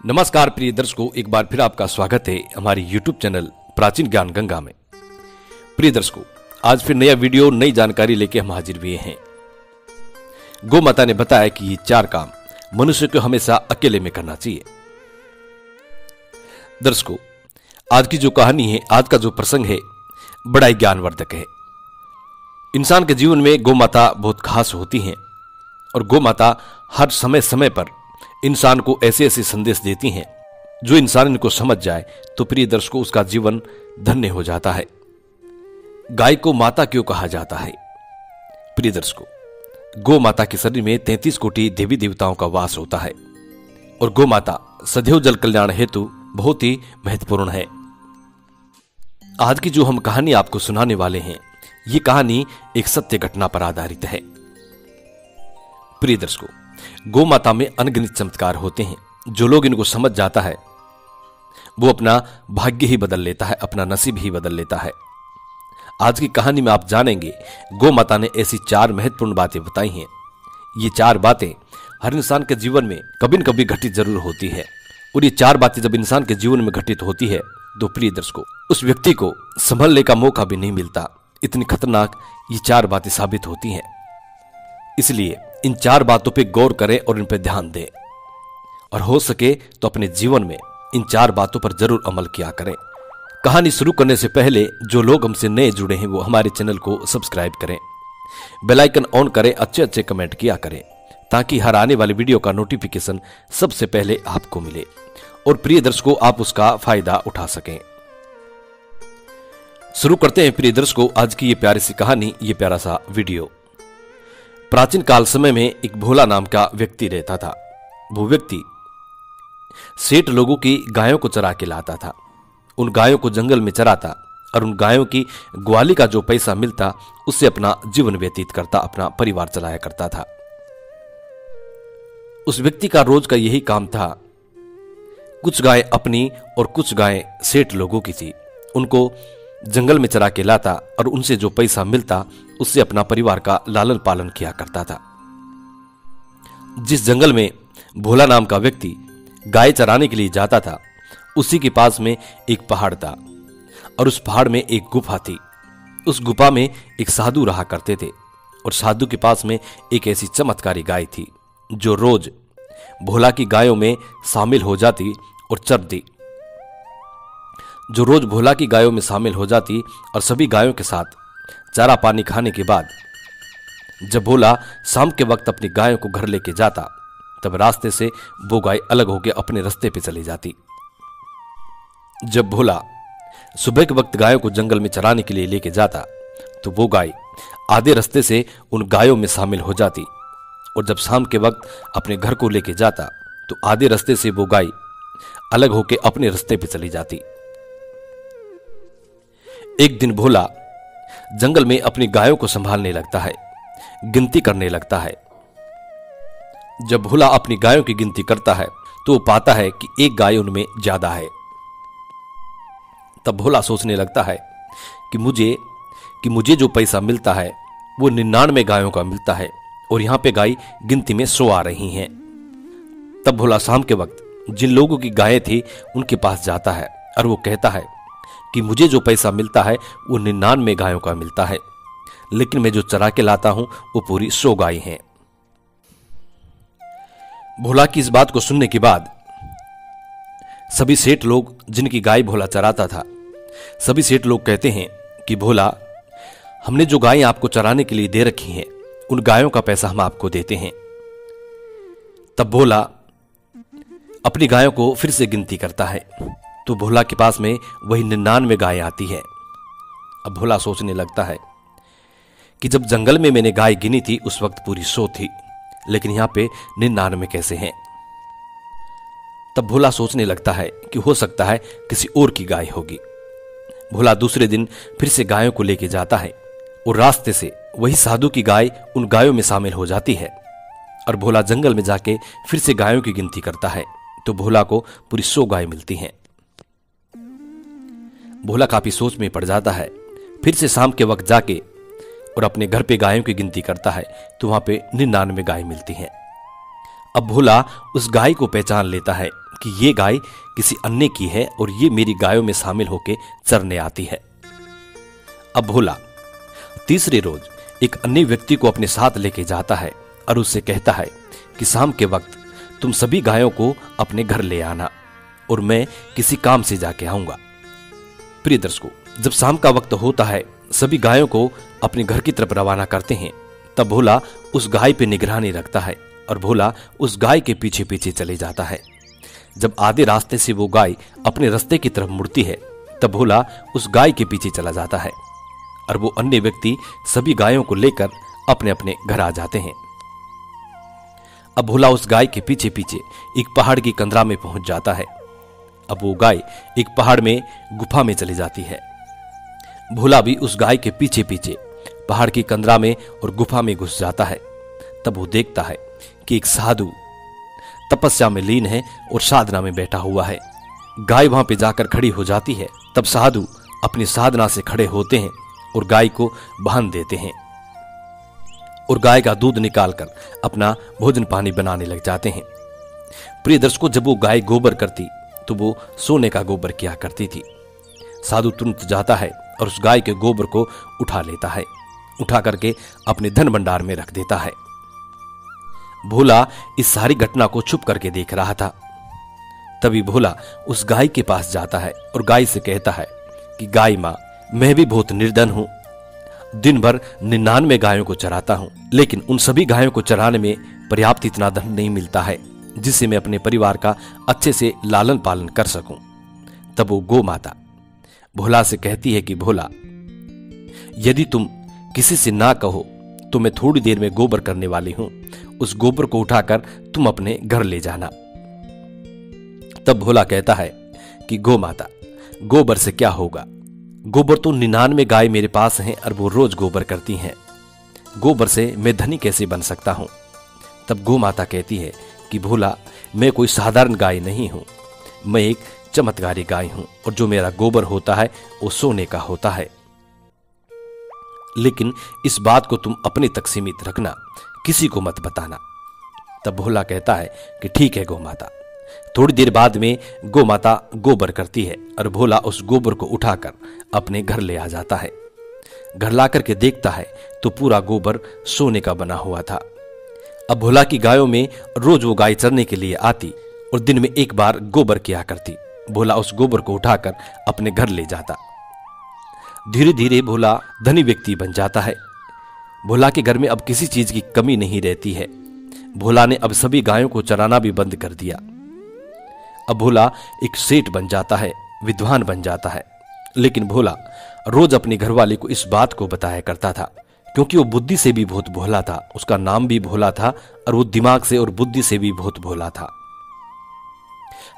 नमस्कार प्रिय दर्शकों, एक बार फिर आपका स्वागत है हमारी YouTube चैनल प्राचीन ज्ञान गंगा में। प्रिय दर्शकों, आज फिर नया वीडियो नई जानकारी लेके हम हाजिर हुए हैं। गौ माता ने बताया कि ये 4 काम मनुष्य को हमेशा अकेले में करना चाहिए। दर्शकों, आज की जो कहानी है, आज का जो प्रसंग है, बड़ा ही ज्ञानवर्धक है। इंसान के जीवन में गौ माता बहुत खास होती हैं और गौ माता हर समय समय पर इंसान को ऐसे ऐसे संदेश देती हैं जो इंसान इनको समझ जाए तो प्रिय दर्शकों उसका जीवन धन्य हो जाता है। गाय को माता क्यों कहा जाता है? प्रिय दर्शकों, गौ माता के शरीर में 33 कोटि देवी देवताओं का वास होता है और गौ माता सदैव जल कल्याण हेतु बहुत ही महत्वपूर्ण है। आज की जो हम कहानी आपको सुनाने वाले हैं, ये कहानी एक सत्य घटना पर आधारित है। प्रिय दर्शकों, गौ माता में अनगिनत चमत्कार होते हैं। जो लोग इनको समझ जाता है वो अपना भाग्य ही बदल लेता है, अपना नसीब ही बदल लेता है। आज की कहानी में आप जानेंगे गौ माता ने ऐसी 4 महत्वपूर्ण बातें बताई हैं। ये 4 बातें हर इंसान के जीवन में कभी न कभी घटित जरूर होती है और ये 4 बातें जब इंसान के जीवन में घटित होती है तो प्रिय दर्शकों उस व्यक्ति को संभलने का मौका भी नहीं मिलता। इतनी खतरनाक ये 4 बातें साबित होती हैं। इसलिए इन 4 बातों पे गौर करें और इन पे ध्यान दें और हो सके तो अपने जीवन में इन 4 बातों पर जरूर अमल किया करें। कहानी शुरू करने से पहले जो लोग हमसे नए जुड़े हैं वो हमारे चैनल को सब्सक्राइब करें, बेल आइकन ऑन करें, अच्छे अच्छे कमेंट किया करें ताकि हर आने वाली वीडियो का नोटिफिकेशन सबसे पहले आपको मिले और प्रिय दर्शकों आप उसका फायदा उठा सकें। शुरू करते हैं प्रिय दर्शकों आज की ये प्यारी सी कहानी, ये प्यारा सा वीडियो। प्राचीन काल समय में एक भोला नाम का व्यक्ति रहता था। वो व्यक्ति सेठ लोगों की गायों को चरा के लाता था, उन गायों को जंगल में चराता और उन गायों की ग्वाली का जो पैसा मिलता उससे अपना जीवन व्यतीत करता, अपना परिवार चलाया करता था। उस व्यक्ति का रोज का यही काम था। कुछ गायें अपनी और कुछ गायें सेठ लोगों की थी। उनको जंगल में चरा के लाता और उनसे जो पैसा मिलता उससे अपना परिवार का लालन पालन किया करता था। जिस जंगल में भोला नाम का व्यक्ति गाय चराने के लिए जाता था उसी के पास में एक पहाड़ था और उस पहाड़ में एक गुफा थी। उस गुफा में एक साधु रहा करते थे और साधु के पास में एक ऐसी चमत्कारी गाय थी जो रोज भोला की गायों में शामिल हो जाती और चरती। जो रोज भोला की गायों में शामिल हो जाती और सभी गायों के साथ चारा पानी खाने के बाद जब भोला शाम के वक्त अपनी गायों को घर लेके जाता तब रास्ते से वो गाय अलग होकर अपने रास्ते पे चली जाती। जब भोला सुबह के वक्त गायों को जंगल में चराने के लिए लेके जाता तो वो गाय आधे रास्ते से उन गायों में शामिल हो जाती और जब शाम के वक्त अपने घर को लेके जाता तो आधे रास्ते से वो गाय अलग होकर अपने रास्ते पे चली जाती। एक दिन भोला जंगल में अपनी गायों को संभालने लगता है, गिनती करने लगता है। जब भोला अपनी गायों की गिनती करता है तो वो पाता है कि एक गाय उनमें ज्यादा है। तब भोला सोचने लगता है कि मुझे जो पैसा मिलता है वो 99 गायों का मिलता है और यहां पे गाय गिनती में 100 आ रही हैं। तब भोला शाम के वक्त जिन लोगों की गायें थी उनके पास जाता है और वो कहता है कि मुझे जो पैसा मिलता है वो 99 गायों का मिलता है, लेकिन मैं जो चरा के लाता हूं वो पूरी 100 गाय हैं। भोला की इस बात को सुनने के बाद सभी सेठ लोग जिनकी गाय भोला चराता था, सभी सेठ लोग कहते हैं कि भोला, हमने जो गायें आपको चराने के लिए दे रखी हैं उन गायों का पैसा हम आपको देते हैं। तब भोला अपनी गायों को फिर से गिनती करता है तो भोला के पास में वही 99 गायें आती है। अब भोला सोचने लगता है कि जब जंगल में मैंने गाय गिनी थी उस वक्त पूरी 100 थी, लेकिन यहां पे 99 कैसे हैं? तब भोला सोचने लगता है कि हो सकता है किसी और की गाय होगी। भोला दूसरे दिन फिर से गायों को लेके जाता है और रास्ते से वही साधु की गाय उन गायों में शामिल हो जाती है और भोला जंगल में जाके फिर से गायों की गिनती करता है तो भोला को पूरी 100 गाय मिलती हैं। भोला काफी सोच में पड़ जाता है। फिर से शाम के वक्त जाके और अपने घर पे गायों की गिनती करता है तो वहां पे 99 गाय मिलती हैं। अब भोला उस गाय को पहचान लेता है कि ये गाय किसी अन्य की है और ये मेरी गायों में शामिल होकर चरने आती है। अब भोला तीसरे रोज एक अन्य व्यक्ति को अपने साथ लेके जाता है और उससे कहता है कि शाम के वक्त तुम सभी गायों को अपने घर ले आना और मैं किसी काम से जाके आऊंगा। प्रिय दर्शकों, जब शाम का वक्त होता है, सभी गायों को अपने घर की तरफ रवाना करते हैं, तब भोला उस गाय पे निगरानी रखता है और भोला उस गाय के पीछे पीछे चले जाता है। जब आधे रास्ते से वो गाय अपने रास्ते की तरफ मुड़ती है, तब भोला उस गाय के पीछे चला जाता है और वो अन्य व्यक्ति सभी गायों को लेकर अपने अपने घर आ जाते हैं। अब भोला उस गाय के पीछे पीछे एक पहाड़ की कंदरा में पहुंच जाता है। अब वो गाय एक पहाड़ में गुफा में चली जाती है। भोला भी उस गाय के पीछे पीछे पहाड़ की कंदरा में और गुफा में घुस जाता है। तब वो देखता है कि एक साधु तपस्या में लीन है और साधना में बैठा हुआ है। गाय वहां पे जाकर खड़ी हो जाती है। तब साधु अपनी साधना से खड़े होते हैं और गाय को बांध देते हैं और गाय का दूध निकालकर अपना भोजन पानी बनाने लग जाते हैं। प्रिय दर्शकों, जब वो गाय गोबर करती तो वो सोने का गोबर किया करती थी। साधु तुरंत जाता है और उस गाय के गोबर को उठा लेता है, उठा करके अपने धन भंडार में रख देता है। भोला इस सारी घटना को छुप करके देख रहा था। तभी भोला उस गाय के पास जाता है और गाय से कहता है कि गाय मां, मैं भी बहुत निर्धन हूं। दिन भर 99 गायों को चराता हूं, लेकिन उन सभी गायों को चराने में पर्याप्त इतना धन नहीं मिलता है जिससे मैं अपने परिवार का अच्छे से लालन पालन कर सकूं। तब वो गौ माता भोला से कहती है कि भोला, यदि तुम किसी से ना कहो तो मैं थोड़ी देर में गोबर करने वाली हूं, उस गोबर को उठाकर तुम अपने घर ले जाना। तब भोला कहता है कि गौ माता, गोबर से क्या होगा? गोबर तो 99 गाय मेरे पास हैं और वो रोज गोबर करती हैं। गोबर से मैं धनी कैसे बन सकता हूं? तब गौ माता कहती है कि भोला, मैं कोई साधारण गाय नहीं हूं, मैं एक चमत्कारी गाय हूं और जो मेरा गोबर होता है वो सोने का होता है। लेकिन इस बात को तुम अपने तक सीमित रखना, किसी को मत बताना। तब भोला कहता है कि ठीक है गौ माता। थोड़ी देर बाद में गौ माता गोबर करती है और भोला उस गोबर को उठाकर अपने घर ले आ जाता है। घर लाकर के देखता है तो पूरा गोबर सोने का बना हुआ था। अब भोला की गायों में रोज वो गाय चरने के लिए आती और दिन में एक बार गोबर किया करती। भोला उस गोबर को उठाकर अपने घर ले जाता। धीरे धीरे भोला धनी व्यक्ति बन जाता है। भोला के घर में अब किसी चीज की कमी नहीं रहती है। भोला ने अब सभी गायों को चराना भी बंद कर दिया। अब भोला एक सेठ बन जाता है, विद्वान बन जाता है। लेकिन भोला रोज अपनी घरवाली को इस बात को बताया करता था, क्योंकि वो बुद्धि से भी बहुत भोला था, उसका नाम भी भोला था और वो दिमाग से और बुद्धि से भी बहुत भोला था।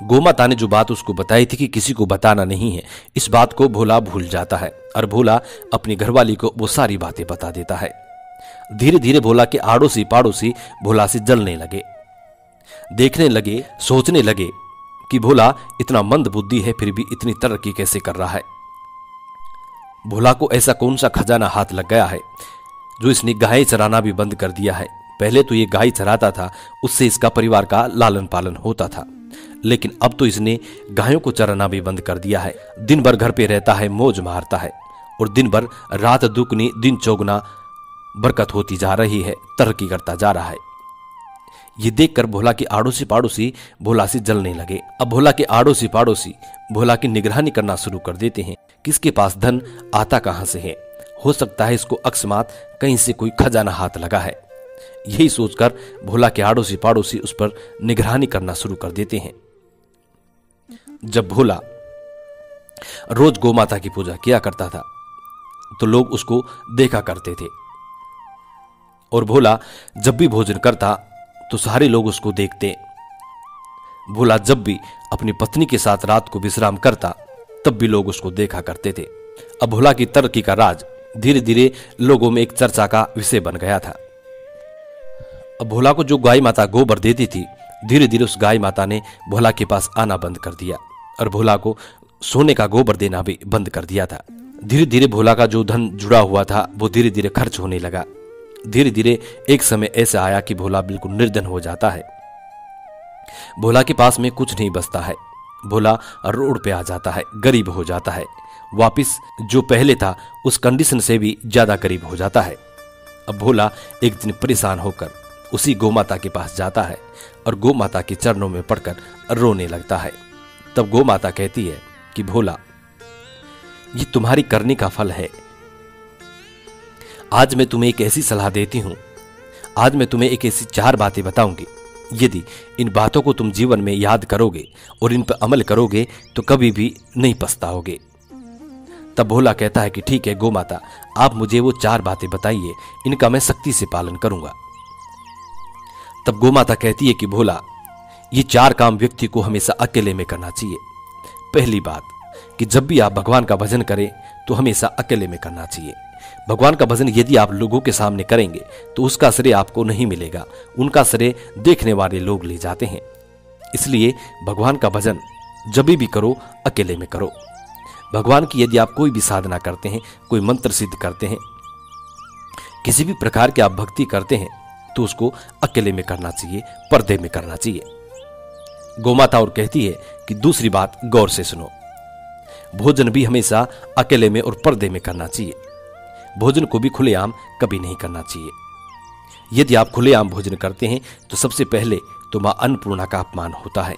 गोमाता ने जो बात उसको बताई थी कि किसी को बताना नहीं है, इस बात को भोला भूल जाता है और भोला अपनी घरवाली को वो सारी बातें बता देता है। धीरे धीरे भोला के आड़ोसी पाड़ोसी भोला से जलने लगे, देखने लगे, सोचने लगे कि भोला इतना मंद बुद्धि है फिर भी इतनी तरक्की कैसे कर रहा है। भोला को ऐसा कौन सा खजाना हाथ लग गया है जो इसने गाय चराना भी बंद कर दिया है। पहले तो ये गाय चराता था, उससे इसका परिवार का लालन पालन होता था, लेकिन अब तो इसने गायों को चराना भी बंद कर दिया है। दिन भर घर पे रहता है, मौज मारता है और दिन भर रात दुगनी दिन चौगुना बरकत होती जा रही है, तरक्की करता जा रहा है। ये देखकर भोला के आड़ोसी पाड़ोसी भोला से जलने लगे। अब भोला के आड़ोसी पाड़ोसी भोला की निगरानी करना शुरू कर देते हैं, किसके पास धन आता कहां से है, हो सकता है इसको अकस्मात कहीं से कोई खजाना हाथ लगा है। यही सोचकर भोला के आड़ोसी पाड़ोसी उस पर निगरानी करना शुरू कर देते हैं। जब भोला रोज गौमाता की पूजा किया करता था तो लोग उसको देखा करते थे और भोला जब भी भोजन करता तो सारे लोग उसको देखते। भोला जब भी अपनी पत्नी के साथ रात को विश्राम करता तब भी लोग उसको देखा करते थे। अब भोला की तरक्की का राज धीरे धीरे लोगों में एक चर्चा का विषय बन गया था। अब भोला को जो गाय माता गोबर देती थी, धीरे धीरे उस गाय माता ने भोला के पास आना बंद कर दिया और भोला को सोने का गोबर देना भी बंद कर दिया था। धीरे धीरे भोला का जो धन जुड़ा हुआ था वो धीरे धीरे खर्च होने लगा। धीरे धीरे एक समय ऐसा आया कि भोला बिल्कुल निर्धन हो जाता है। भोला के पास में कुछ नहीं बचता है। भोला रोड पे आ जाता है, गरीब हो जाता है, वापिस जो पहले था उस कंडीशन से भी ज्यादा गरीब हो जाता है। अब भोला एक दिन परेशान होकर उसी गोमाता के पास जाता है और गोमाता के चरणों में पड़कर रोने लगता है। तब गोमाता कहती है कि भोला, ये तुम्हारी करने का फल है। आज मैं तुम्हें एक ऐसी सलाह देती हूं, आज मैं तुम्हें एक ऐसी 4 बातें बताऊंगी। यदि इन बातों को तुम जीवन में याद करोगे और इन पर अमल करोगे तो कभी भी नहीं पछताओगे। तब भोला कहता है कि ठीक है गोमाता, आप मुझे वो 4 बातें बताइए, इनका मैं सख्ती से पालन करूंगा। तब गोमाता कहती है कि भोला, ये 4 काम व्यक्ति को हमेशा अकेले में करना चाहिए। पहली बात कि जब भी आप भगवान का भजन करें तो हमेशा अकेले में करना चाहिए। भगवान का भजन यदि आप लोगों के सामने करेंगे तो उसका श्रेय आपको नहीं मिलेगा, उनका श्रेय देखने वाले लोग ले जाते हैं। इसलिए भगवान का भजन जब भी करो अकेले में करो। भगवान की यदि आप कोई भी साधना करते हैं, कोई मंत्र सिद्ध करते हैं, किसी भी प्रकार की आप भक्ति करते हैं तो उसको अकेले में करना चाहिए, पर्दे में करना चाहिए। गोमाता और कहती है कि दूसरी बात गौर से सुनो, भोजन भी हमेशा अकेले में और पर्दे में करना चाहिए। भोजन को भी खुलेआम कभी नहीं करना चाहिए। यदि आप खुलेआम भोजन करते हैं तो सबसे पहले तो मां अन्नपूर्णा का अपमान होता है,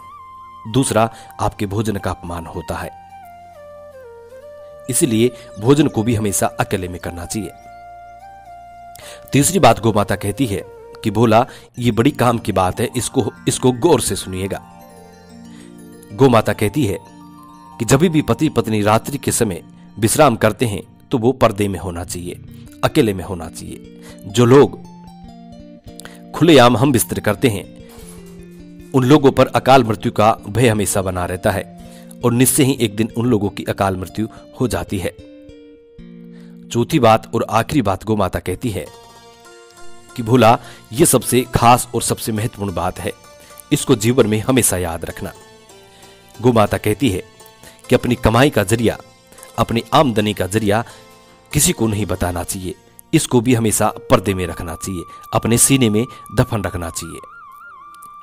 दूसरा आपके भोजन का अपमान होता है। इसलिए भोजन को भी हमेशा अकेले में करना चाहिए। तीसरी बात गोमाता कहती है कि भोला, ये बड़ी काम की बात है, इसको गौर से सुनिएगा। गोमाता कहती है कि जब भी पति पत्नी रात्रि के समय विश्राम करते हैं तो वो पर्दे में होना चाहिए, अकेले में होना चाहिए। जो लोग खुलेआम हम बिस्तर करते हैं उन लोगों पर अकाल मृत्यु का भय हमेशा बना रहता है और निश्चय ही एक दिन उन लोगों की अकाल मृत्यु हो जाती है। चौथी बात और आखिरी बात गोमाता कहती है कि भोला, यह सबसे खास और सबसे महत्वपूर्ण बात है, इसको जीवन में हमेशा याद रखना। गोमाता कहती है कि अपनी कमाई का जरिया, अपनी आमदनी का जरिया किसी को नहीं बताना चाहिए, इसको भी हमेशा पर्दे में रखना चाहिए, अपने सीने में दफन रखना चाहिए।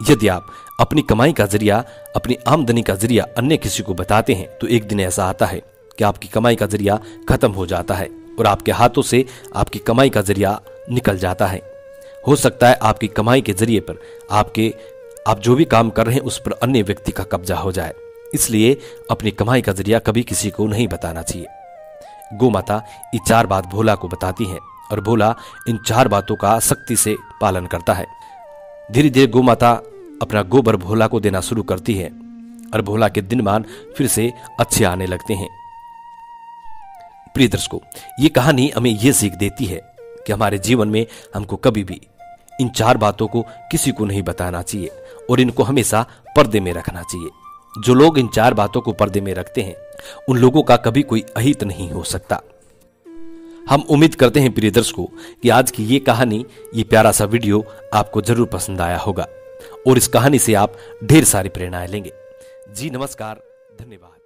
यदि आप अपनी कमाई का जरिया, अपनी आमदनी का जरिया अन्य किसी को बताते हैं तो एक दिन ऐसा आता है कि आपकी कमाई का जरिया खत्म हो जाता है और आपके हाथों से आपकी कमाई का जरिया निकल जाता है। हो सकता है आपकी कमाई के जरिए पर आप जो भी काम कर रहे हैं उस पर अन्य व्यक्ति का कब्जा हो जाए। इसलिए अपनी कमाई का जरिया कभी किसी को नहीं बताना चाहिए। गोमाता ये 4 बात भोला को बताती है और भोला इन 4 बातों का सख्ती से पालन करता है। धीरे धीरे गोमाता अपना गोबर भोला को देना शुरू करती है और भोला के दिनमान फिर से अच्छे आने लगते हैं। प्रिय दर्शकों, ये कहानी हमें यह सीख देती है कि हमारे जीवन में हमको कभी भी इन 4 बातों को किसी को नहीं बताना चाहिए और इनको हमेशा पर्दे में रखना चाहिए। जो लोग इन 4 बातों को पर्दे में रखते हैं उन लोगों का कभी कोई अहित नहीं हो सकता। हम उम्मीद करते हैं प्रिय दर्शकों कि आज की ये कहानी, ये प्यारा सा वीडियो आपको जरूर पसंद आया होगा और इस कहानी से आप ढेर सारी प्रेरणाएं लेंगे। जी नमस्कार, धन्यवाद।